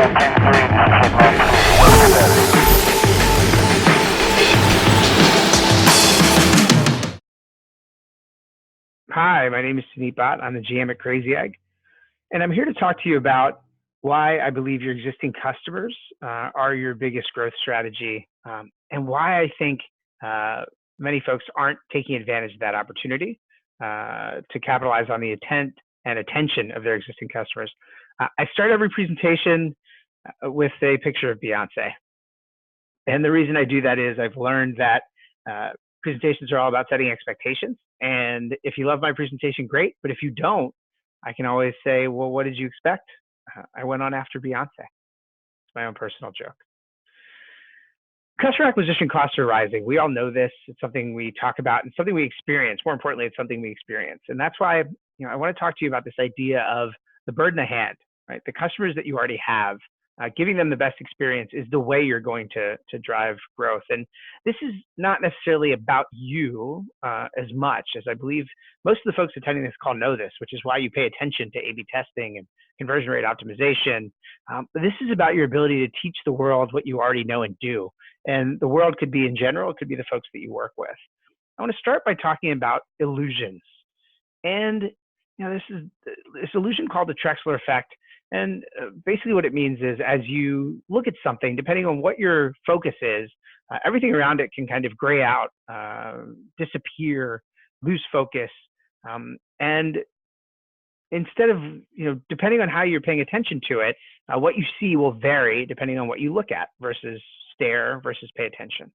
Hi, my name is Suneet Bhatt. I'm the GM at Crazy Egg, and I'm here to talk to you about why I believe your existing customers are your biggest growth strategy, and why I think many folks aren't taking advantage of that opportunity to capitalize on the intent and attention of their existing customers. I start every presentation with a picture of Beyonce. And the reason I do that is I've learned that presentations are all about setting expectations. And if you love my presentation, great. But if you don't, I can always say, well, what did you expect? I went on after Beyonce. It's my own personal joke. Customer acquisition costs are rising. We all know this. It's something we talk about and something we experience. More importantly, it's something we experience. And that's why I want to talk to you about this idea of the bird in the hand, right? The customers that you already have, giving them the best experience is the way you're going to drive growth. And this is not necessarily about you as much as I believe most of the folks attending this call know this, which is why you pay attention to A/B testing and conversion rate optimization. But this is about your ability to teach the world what you already know and do. And the world could be in general, it could be the folks that you work with. I want to start by talking about illusions. And this is this illusion called the Trexler effect. And basically what it means is as you look at something, depending on what your focus is, everything around it can kind of gray out, disappear, lose focus. And instead of, depending on how you're paying attention to it, what you see will vary depending on what you look at versus stare versus pay attention.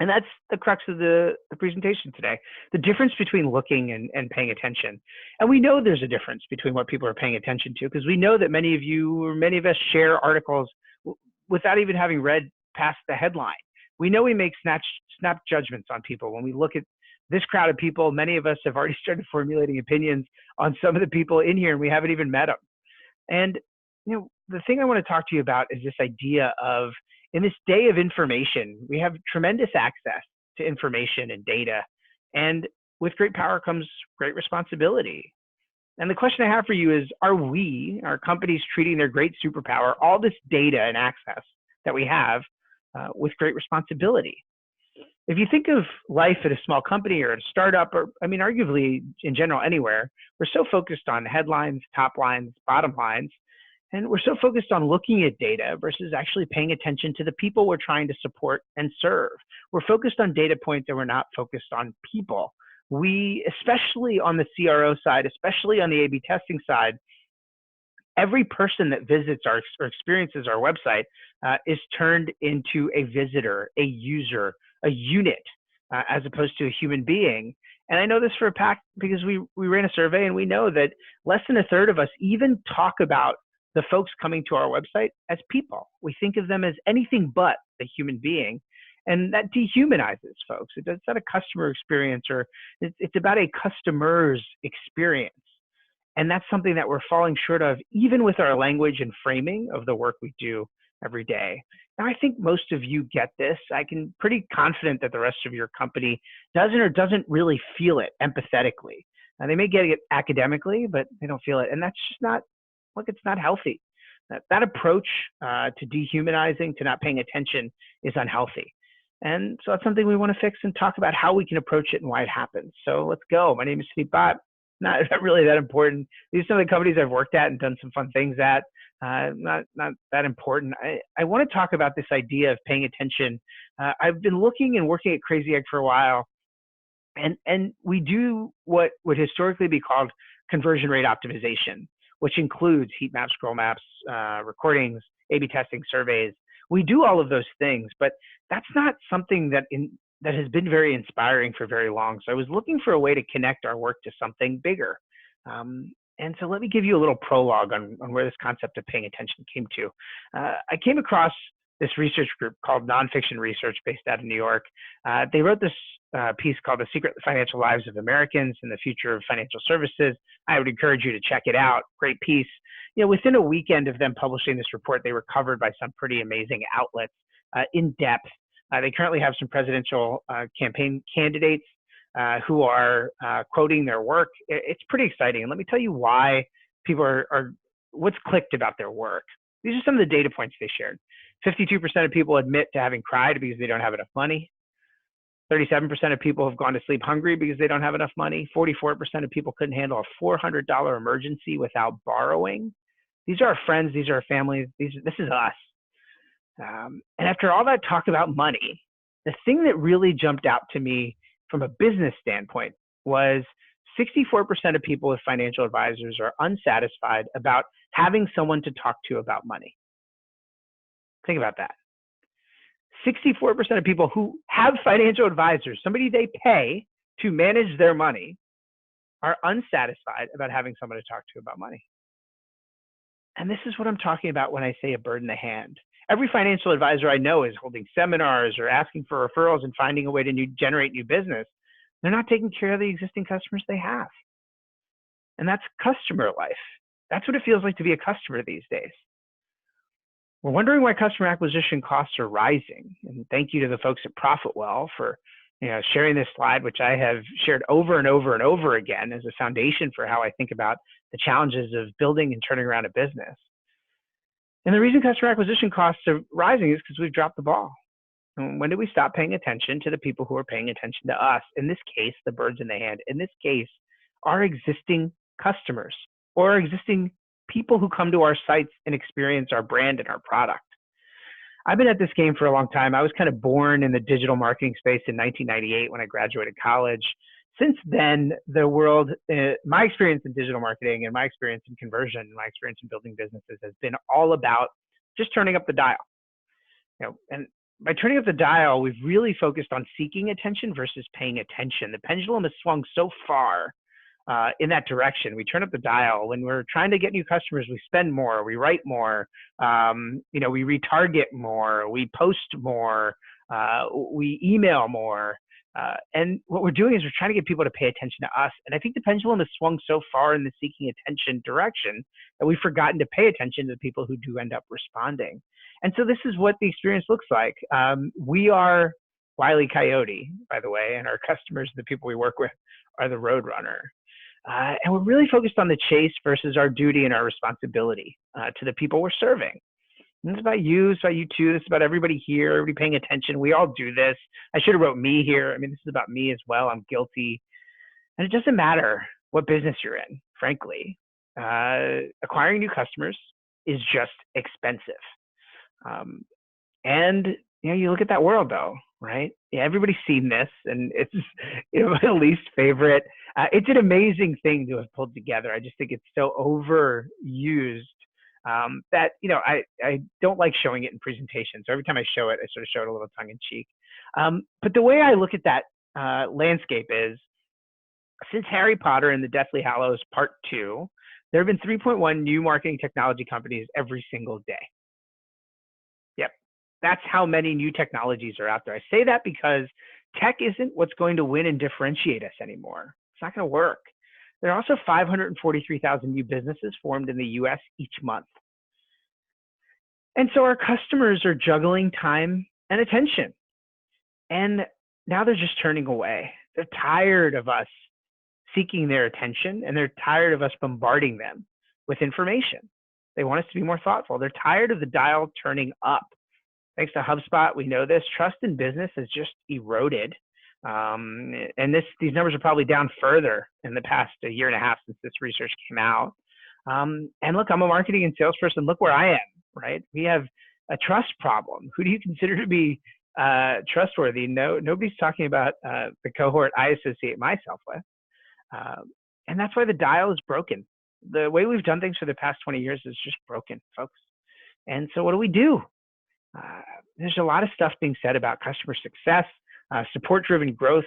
And that's the crux of the presentation today, the difference between looking and paying attention. And we know there's a difference between what people are paying attention to, because we know that many of you or many of us share articles without even having read past the headline. We know we make snap judgments on people. When we look at this crowd of people, many of us have already started formulating opinions on some of the people in here, and we haven't even met them. And the thing I want to talk to you about is this idea of, in this day of information, we have tremendous access to information and data. And with great power comes great responsibility. And the question I have for you is, are our companies treating their great superpower, all this data and access that we have, with great responsibility? If you think of life at a small company or at a startup, or arguably in general anywhere, we're so focused on headlines, top lines, bottom lines. And we're so focused on looking at data versus actually paying attention to the people we're trying to support and serve. We're focused on data points and we're not focused on people. We, especially on the CRO side, especially on the A/B testing side, every person that visits or experiences our website is turned into a visitor, a user, a unit, as opposed to a human being. And I know this for a fact because we ran a survey and we know that less than a third of us even talk about the folks coming to our website as people. We think of them as anything but a human being. And that dehumanizes folks. It's not a customer experience, or it's about a customer's experience. And that's something that we're falling short of, even with our language and framing of the work we do every day. Now, I think most of you get this. I can pretty confident that the rest of your company doesn't or doesn't really feel it empathetically. Now, they may get it academically, but they don't feel it. And that's just not, it's not healthy. That approach to dehumanizing, to not paying attention, is unhealthy. And so that's something we want to fix and talk about how we can approach it and why it happens. So let's go. My name is Suneet Bhatt. Not really that important. These are some of the companies I've worked at and done some fun things at. Not that important. I want to talk about this idea of paying attention. I've been looking and working at Crazy Egg for a while, and we do what would historically be called conversion rate optimization, which includes heat maps, scroll maps, recordings, A/B testing, surveys. We do all of those things, but that's not something that has been very inspiring for very long. So I was looking for a way to connect our work to something bigger. And so let me give you a little prologue on where this concept of paying attention came to. I came across this research group called Nonfiction Research based out of New York. They wrote this piece called The Secret Financial Lives of Americans and the Future of Financial Services. I would encourage you to check it out. Great piece. Within a weekend of them publishing this report, they were covered by some pretty amazing outlets in depth. They currently have some presidential campaign candidates who are quoting their work. It's pretty exciting. And let me tell you why people are what's clicked about their work. These are some of the data points they shared. 52% of people admit to having cried because they don't have enough money. 37% of people have gone to sleep hungry because they don't have enough money. 44% of people couldn't handle a $400 emergency without borrowing. These are our friends. These are our families. This is us. And after all that talk about money, the thing that really jumped out to me from a business standpoint was 64% of people with financial advisors are unsatisfied about having someone to talk to about money. Think about that. 64% of people who have financial advisors, somebody they pay to manage their money, are unsatisfied about having someone to talk to about money. And this is what I'm talking about when I say a bird in the hand. Every financial advisor I know is holding seminars or asking for referrals and finding a way to generate new business. They're not taking care of the existing customers they have. And that's customer life. That's what it feels like to be a customer these days. We're wondering why customer acquisition costs are rising. And thank you to the folks at ProfitWell for sharing this slide, which I have shared over and over and over again as a foundation for how I think about the challenges of building and turning around a business. And the reason customer acquisition costs are rising is because we've dropped the ball. And when did we stop paying attention to the people who are paying attention to us? In this case, the birds in the hand. In this case, our existing customers or our existing people who come to our sites and experience our brand and our product. I've been at this game for a long time. I was kind of born in the digital marketing space in 1998 when I graduated college. Since then, the world, my experience in digital marketing and my experience in conversion, and my experience in building businesses has been all about just turning up the dial. And by turning up the dial, we've really focused on seeking attention versus paying attention. The pendulum has swung so far in that direction. We turn up the dial. When we're trying to get new customers, we spend more, we write more, we retarget more, we post more, we email more. And what we're doing is we're trying to get people to pay attention to us. And I think the pendulum has swung so far in the seeking attention direction that we've forgotten to pay attention to the people who do end up responding. And so this is what the experience looks like. We are Wile E. Coyote, by the way, and our customers, the people we work with, are the Roadrunner. And we're really focused on the chase versus our duty and our responsibility to the people we're serving. And it's about you, it's about you too, this is about everybody here, everybody paying attention. We all do this. I should have wrote me here. I mean, this is about me as well. I'm guilty. And it doesn't matter what business you're in, frankly. Acquiring new customers is just expensive. And you look at that world though, right? Yeah, everybody's seen this, and it's my least favorite. It's an amazing thing to have pulled together. I just think it's so overused that I don't like showing it in presentations. So every time I show it, I sort of show it a little tongue in cheek. But the way I look at that landscape is, since Harry Potter and the Deathly Hallows Part 2, there have been 3.1 new marketing technology companies every single day. Yep, that's how many new technologies are out there. I say that because tech isn't what's going to win and differentiate us anymore. It's not going to work. There are also 543,000 new businesses formed in the US each month. And so our customers are juggling time and attention. And now they're just turning away. They're tired of us seeking their attention, and they're tired of us bombarding them with information. They want us to be more thoughtful. They're tired of the dial turning up. Thanks to HubSpot, we know this. Trust in business has just eroded. And these numbers are probably down further in the past year and a half since this research came out. And look, I'm a marketing and salesperson. Look where I am, right? We have a trust problem. Who do you consider to be trustworthy? Nobody's talking about the cohort I associate myself with. And that's why the dial is broken. The way we've done things for the past 20 years is just broken, folks. And so what do? There's a lot of stuff being said about customer success. Support-driven growth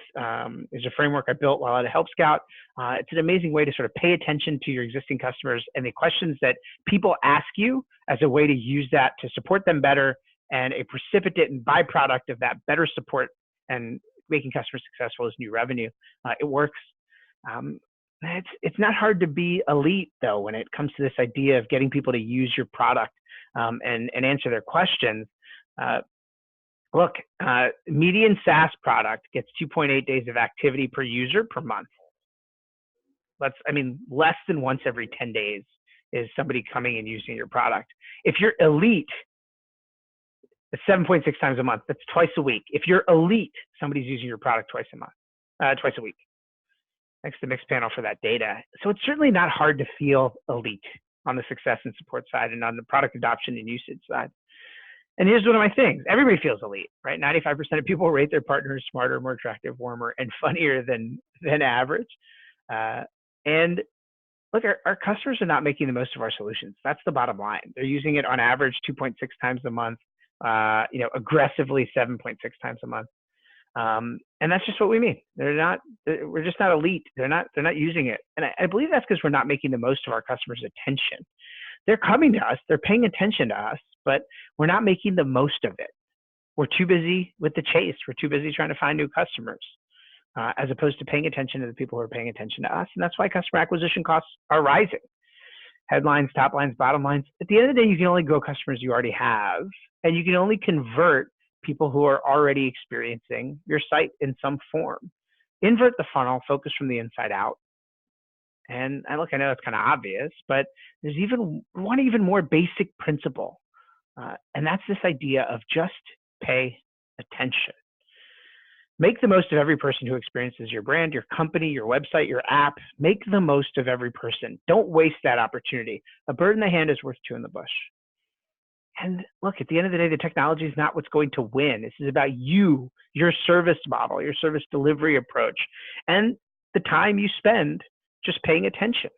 is a framework I built while at Help Scout. It's an amazing way to sort of pay attention to your existing customers and the questions that people ask you as a way to use that to support them better, and a precipitate and byproduct of that better support and making customers successful is new revenue. It works. It's not hard to be elite, though, when it comes to this idea of getting people to use your product and answer their questions. Look, median SaaS product gets 2.8 days of activity per user per month. Less than once every 10 days is somebody coming and using your product. If you're elite, it's 7.6 times a month. That's twice a week. If you're elite, somebody's using your product twice a week. Thanks to Mixpanel for that data. So it's certainly not hard to feel elite on the success and support side and on the product adoption and usage side. And here's one of my things. Everybody feels elite, right? 95% of people rate their partners smarter, more attractive, warmer, and funnier than average. And look, our customers are not making the most of our solutions. That's the bottom line. They're using it on average 2.6 times a month, aggressively 7.6 times a month. And that's just what we mean. We're just not elite. They're not using it. And I believe that's because we're not making the most of our customers' attention. They're coming to us, they're paying attention to us, but we're not making the most of it. We're too busy with the chase. We're too busy trying to find new customers, as opposed to paying attention to the people who are paying attention to us. And that's why customer acquisition costs are rising. Headlines, top lines, bottom lines. At the end of the day, you can only grow customers you already have, and you can only convert people who are already experiencing your site in some form. Invert the funnel, focus from the inside out. And look, I know that's kind of obvious, but there's one even more basic principle. And that's this idea of just pay attention. Make the most of every person who experiences your brand, your company, your website, your app. Make the most of every person. Don't waste that opportunity. A bird in the hand is worth two in the bush. And look, at the end of the day, the technology is not what's going to win. This is about you, your service model, your service delivery approach, and the time you spend just paying attention.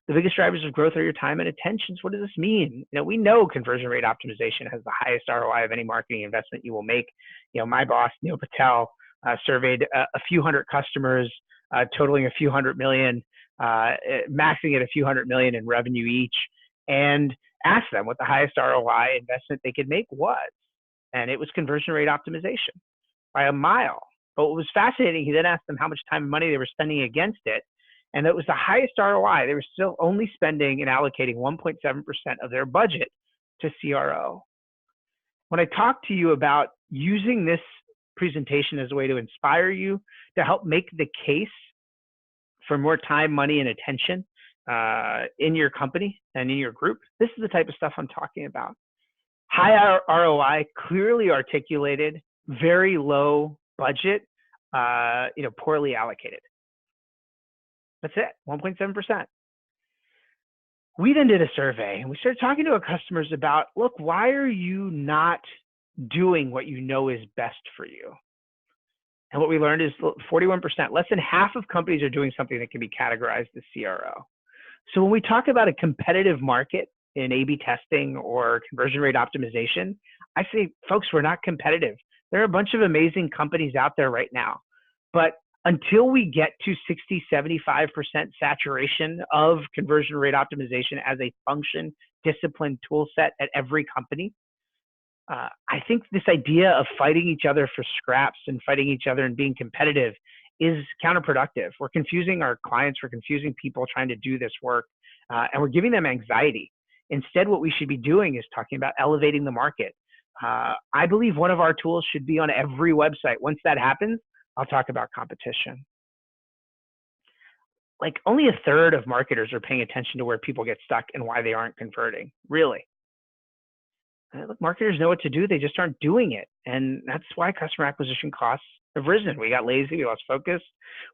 The biggest drivers of growth are your time and attention. So what does this mean? We know conversion rate optimization has the highest ROI of any marketing investment you will make. My boss, Neil Patel, surveyed a few hundred customers, totaling a few hundred million, maxing at a few hundred million in revenue each, and asked them what the highest ROI investment they could make was. And it was conversion rate optimization by a mile. But what was fascinating, he then asked them how much time and money they were spending against it. And it was the highest ROI. They were still only spending and allocating 1.7% of their budget to CRO. When I talk to you about using this presentation as a way to inspire you, to help make the case for more time, money, and attention in your company and in your group, this is the type of stuff I'm talking about. High ROI, clearly articulated, very low budget, poorly allocated. That's it, 1.7%. We then did a survey and we started talking to our customers about, look, why are you not doing what you know is best for you? And what we learned is 41%, less than half of companies are doing something that can be categorized as CRO. So when we talk about a competitive market in A/B testing or conversion rate optimization, I say, folks, we're not competitive. There are a bunch of amazing companies out there right now, but until we get to 60, 75% saturation of conversion rate optimization as a function, discipline, tool set at every company, I think this idea of fighting each other for scraps and fighting each other and being competitive is counterproductive. We're confusing our clients, we're confusing people trying to do this work, and we're giving them anxiety. Instead, what we should be doing is talking about elevating the market. I believe one of our tools should be on every website. Once that happens, I'll talk about competition. Like only a third of marketers are paying attention to where people get stuck and why they aren't converting, really. Look, marketers know what to do, they just aren't doing it. And that's why customer acquisition costs have risen. We got lazy, we lost focus.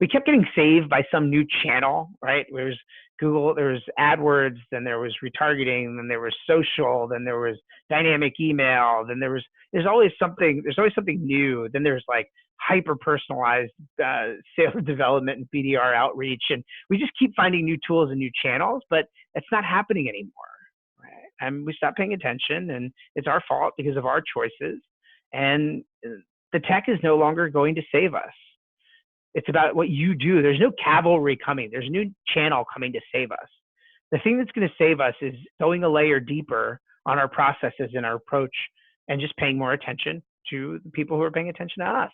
We kept getting saved by some new channel, right? There was Google, there was AdWords, then there was retargeting, then there was social, then there was dynamic email, then there's always something new. Then there's like hyper-personalized sales development and BDR outreach. And we just keep finding new tools and new channels, but it's not happening anymore. And we stopped paying attention, and it's our fault because of our choices. And the tech is no longer going to save us. It's about what you do. There's no cavalry coming. There's a new channel coming to save us. The thing that's going to save us is going a layer deeper on our processes and our approach and just paying more attention to the people who are paying attention to us.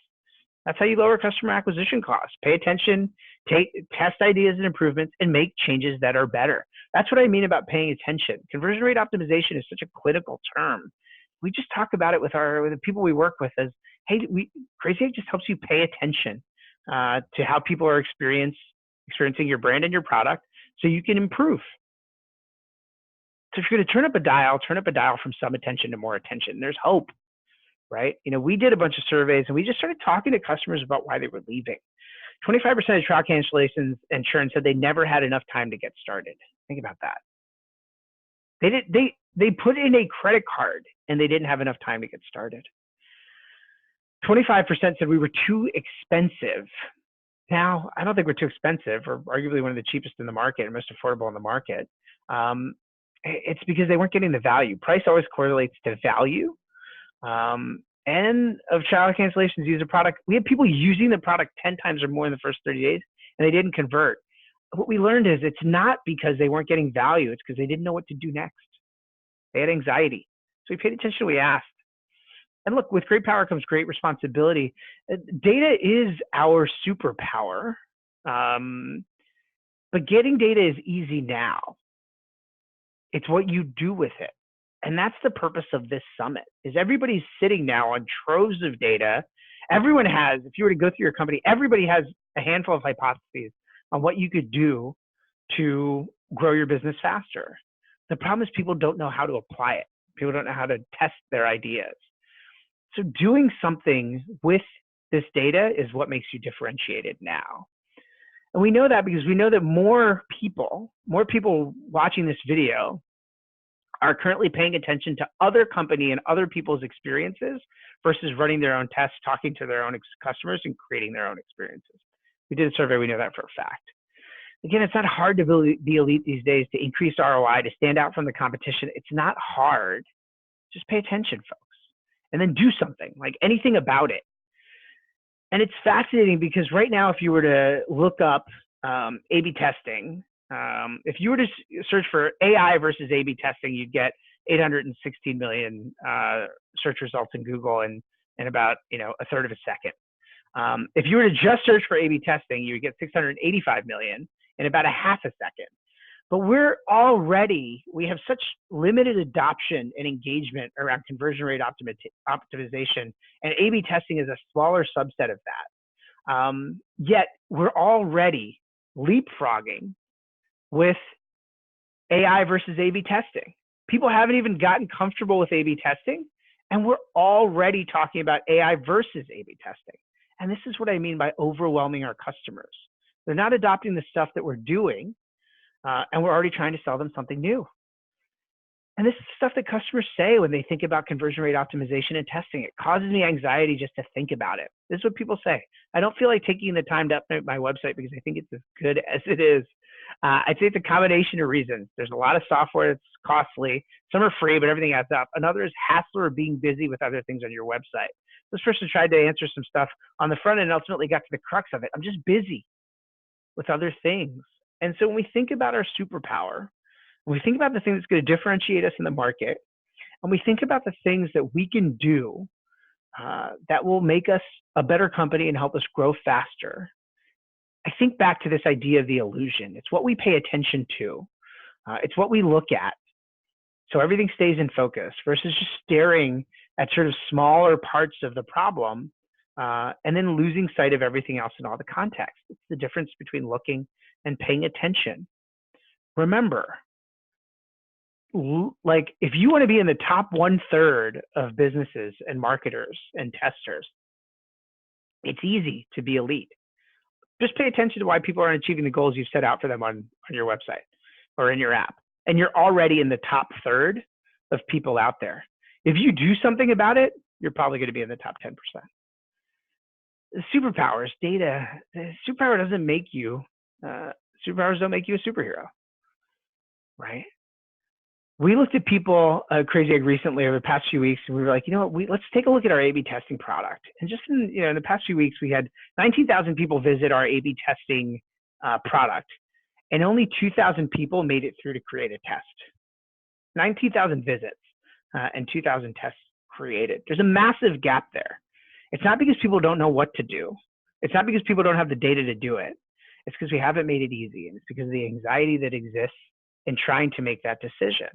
That's how you lower customer acquisition costs. Pay attention, test ideas and improvements, and make changes that are better. That's what I mean about paying attention. Conversion rate optimization is such a clinical term. We just talk about it with the people we work with as, hey, Crazy Egg just helps you pay attention to how people are experiencing your brand and your product so you can improve. So if you're going to turn up a dial from some attention to more attention. There's hope, right? We did a bunch of surveys and we just started talking to customers about why they were leaving. 25% of trial cancellations and churn said they never had enough time to get started. Think about that. They put in a credit card and they didn't have enough time to get started. 25% said we were too expensive. Now, I don't think we're too expensive. We're arguably one of the cheapest in the market and most affordable in the market. It's because they weren't getting the value. Price always correlates to value. And of trial cancellations use a product, we had people using the product 10 times or more in the first 30 days, and they didn't convert. What we learned is it's not because they weren't getting value. It's because they didn't know what to do next. They had anxiety. So we paid attention, we asked. And look, with great power comes great responsibility. Data is our superpower, but getting data is easy now. It's what you do with it. And that's the purpose of this summit, is everybody's sitting now on troves of data. Everyone has, if you were to go through your company, everybody has a handful of hypotheses on what you could do to grow your business faster. The problem is people don't know how to apply it. People don't know how to test their ideas. So doing something with this data is what makes you differentiated now. And we know that because we know that more people watching this video are currently paying attention to other company and other people's experiences versus running their own tests, talking to their own customers, and creating their own experiences. We did a survey, we know that for a fact. Again, it's not hard to be elite these days, to increase ROI, to stand out from the competition. It's not hard. Just pay attention, folks, and then do something, like anything about it. And it's fascinating because right now, if you were to look up A/B testing, if you were to search for AI versus A/B testing, you'd get 816 million search results in Google in about a third of a second. If you were to just search for A/B testing, you would get 685 million in about a half a second. But we have such limited adoption and engagement around conversion rate optimization, and A/B testing is a smaller subset of that. Yet we're already leapfrogging with AI versus A/B testing. People haven't even gotten comfortable with A/B testing, and we're already talking about AI versus A/B testing. And this is what I mean by overwhelming our customers. They're not adopting the stuff that we're doing, and we're already trying to sell them something new. And this is stuff that customers say when they think about conversion rate optimization and testing. It causes me anxiety just to think about it. This is what people say. I don't feel like taking the time to update my website because I think it's as good as it is. I think it's a combination of reasons. There's a lot of software that's costly. Some are free, but everything adds up. Another is hassle or being busy with other things on your website. This person tried to answer some stuff on the front end and ultimately got to the crux of it. I'm just busy with other things. And so when we think about our superpower, when we think about the thing that's going to differentiate us in the market, and we think about the things that we can do that will make us a better company and help us grow faster, I think back to this idea of the illusion. It's what we pay attention to. It's what we look at. So everything stays in focus versus just staring at sort of smaller parts of the problem and then losing sight of everything else in all the context. It's the difference between looking and paying attention. Remember, like if you want to be in the top 1/3 of businesses and marketers and testers, it's easy to be elite. Just pay attention to why people aren't achieving the goals you've set out for them on your website or in your app. And you're already in the top 1/3 of people out there. If you do something about it, you're probably going to be in the top 10%. The superpowers, data, the superpower doesn't make you, superpowers don't make you a superhero, right? We looked at people, Crazy Egg, recently over the past few weeks, and we were like, you know what, let's take a look at our A/B testing product. And just in the past few weeks, we had 19,000 people visit our A/B testing product, and only 2,000 people made it through to create a test. 19,000 visits and 2,000 tests created. There's a massive gap there. It's not because people don't know what to do. It's not because people don't have the data to do it. It's because we haven't made it easy, and it's because of the anxiety that exists in trying to make that decision.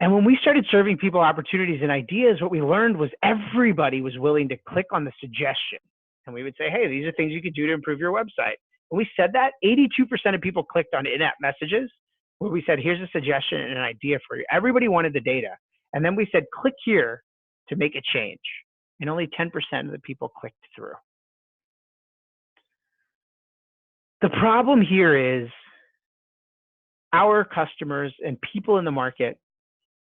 And when we started serving people opportunities and ideas, what we learned was everybody was willing to click on the suggestion. And we would say, hey, these are things you could do to improve your website. When we said that, 82% of people clicked on in-app messages where we said, here's a suggestion and an idea for you. Everybody wanted the data. And then we said, click here to make a change. And only 10% of the people clicked through. The problem here is our customers and people in the market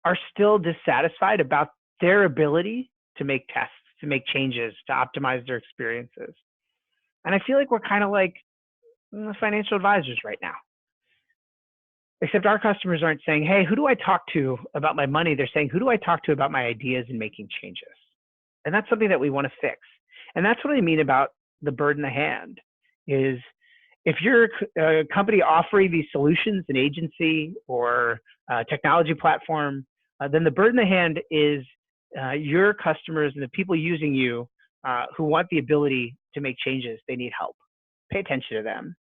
are still dissatisfied about their ability to make tests, to make changes, to optimize their experiences. And I feel like we're kind of like financial advisors right now. Except our customers aren't saying, hey, who do I talk to about my money? They're saying, who do I talk to about my ideas and making changes? And that's something that we want to fix. And that's what I mean about the bird in the hand is if you're a company offering these solutions, an agency or a technology platform, then the bird in the hand is your customers and the people using you who want the ability to make changes. They need help. Pay attention to them.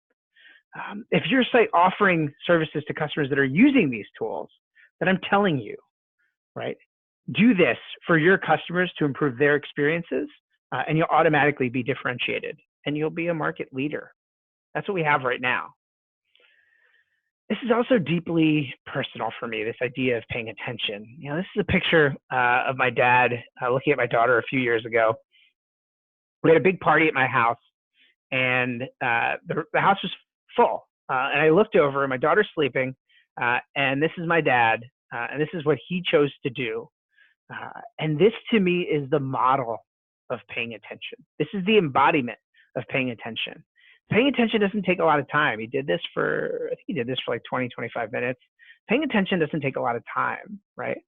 If your site offering services to customers that are using these tools, then I'm telling you, right, do this for your customers to improve their experiences, and you'll automatically be differentiated, and you'll be a market leader. That's what we have right now. This is also deeply personal for me, this idea of paying attention. You know, this is a picture of my dad looking at my daughter a few years ago. We had a big party at my house, and the house was full. And I looked over, and my daughter's sleeping, and this is my dad, and this is what he chose to do. And this, to me, is the model of paying attention. This is the embodiment of paying attention. Paying attention doesn't take a lot of time. I think he did this for like 20, 25 minutes. Paying attention doesn't take a lot of time, right?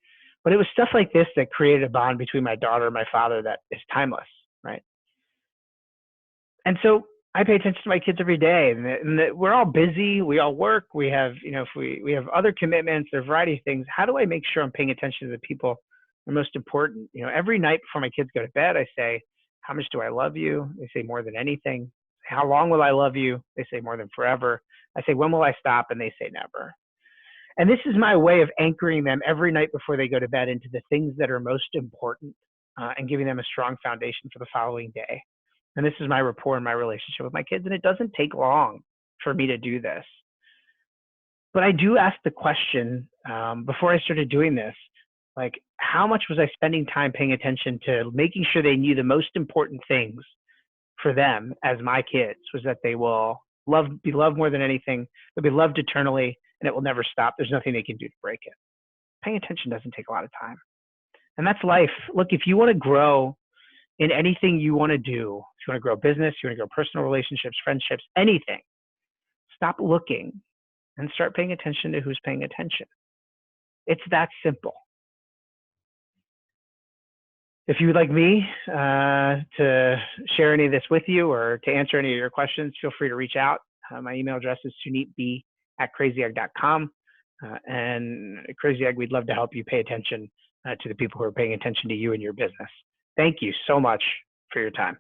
But it was stuff like this that created a bond between my daughter and my father that is timeless, right? And so I pay attention to my kids every day, and we're all busy. We all work. We have, if we have other commitments, there are a variety of things. How do I make sure I'm paying attention to the people that are most important? Every night before my kids go to bed, I say, how much do I love you? They say more than anything. How long will I love you? They say more than forever. I say, when will I stop? And they say never. And this is my way of anchoring them every night before they go to bed into the things that are most important and giving them a strong foundation for the following day. And this is my rapport and my relationship with my kids. And it doesn't take long for me to do this. But I do ask the question before I started doing this, like, how much was I spending time paying attention to making sure they knew the most important things for them as my kids was that they will be loved more than anything. They'll be loved eternally, and it will never stop. There's nothing they can do to break it. Paying attention doesn't take a lot of time. And that's life. Look, if you want to grow in anything you want to do, if you want to grow business, you want to grow personal relationships, friendships, anything, stop looking and start paying attention to who's paying attention. It's that simple. If you would like me to share any of this with you or to answer any of your questions, feel free to reach out. My email address is suneetb@crazyegg.com. And Crazy Egg, we'd love to help you pay attention to the people who are paying attention to you and your business. Thank you so much for your time.